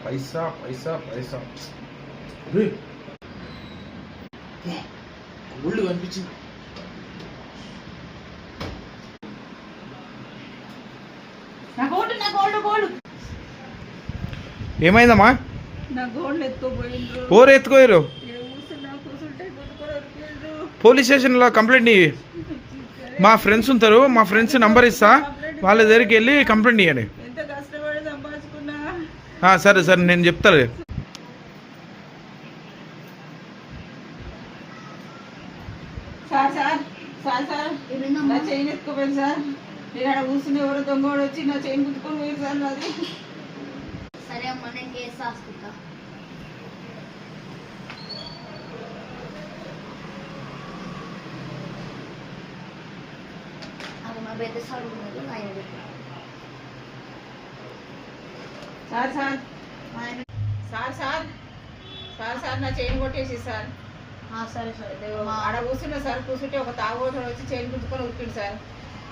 పైసా పైసా పైసా ఒళ్ళు కనిపించింది. ఏమైందమ్మా? ఓరు ఎత్తుకోయారు. పోలీస్ స్టేషన్లో కంప్లైంట్ ఇవ్వి. మా ఫ్రెండ్స్ ఉంటారు, మా ఫ్రెండ్స్ నంబర్ ఇస్తా, వాళ్ళ దగ్గరికి వెళ్ళి కంప్లైంట్ ఇవ్వండి. సరే సరే నేను చెప్తాను. నా చైన్ ఎత్తుకోపోయింది సార్. నేను అక్కడ కూర్చుని ఎవరో దొంగోడు వచ్చి నా చైన్ గుర్తుకొని పోయింది సార్ నాది. సరే అమ్మ నేను కేసు రాసుకుంటా. అది మా పెద్ద సార్ ఉన్నారు ఆయన. Sir sir sir sir sir sir నా చైన్ కొట్టేసి సార్. సరే సరే ఆడ కూర్చున్నా సార్. కూర్చుంటే ఒక తాగుబోతుడు వచ్చి చైన్ గుర్తుకొని ఉప్పిండు సార్.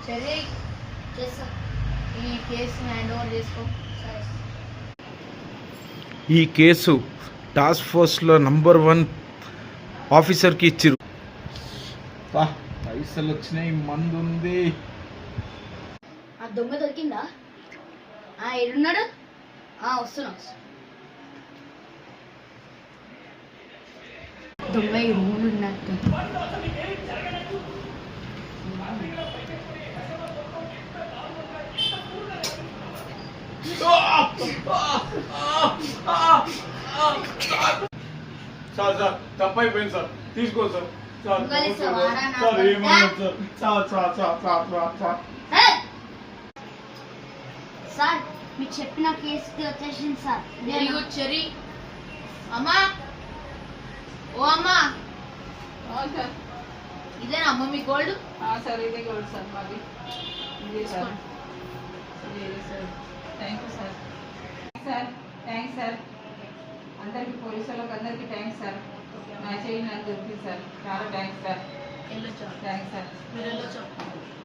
సరే చేస్తా. ఈ కేసుని హ్యాండ్ ఓవర్ చేసుకో. ఈ కేసు టాస్క్ ఫోర్స్లో నంబర్ 1 ఆఫీసర్కి ఇచ్చిరు. పైసలు వచ్చినాయి, మందు ఉంది. ఆ దొంగ దొరికిందా? ఎడున్నాడు? వస్తున్నా. దొంగ రూములు ఉన్నట్టు. సార్ సార్ తప్పైపోయింది సార్, తీసుకో సార్. సార్ మీకు చెప్పిన కేసుకి వచ్చేసింది సార్. చెరి అమ్మా, ఓ అమ్మా. ఇదేనా అమ్మ మీ గోల్డ్? సార్ ఇదే గోల్డ్ సార్ మాది. ఇదే sir. Sir thank you sir. Sir thanks sir. అందరికీ పోలీసు వాళ్ళకి అందరికీ థ్యాంక్స్ సార్. నా చైన్ నాకు దొరికింది సార్. చాలా థ్యాంక్స్ సార్. వెళ్ళొచ్చా? Thanks sir. మీరు వెళ్ళొచ్చా?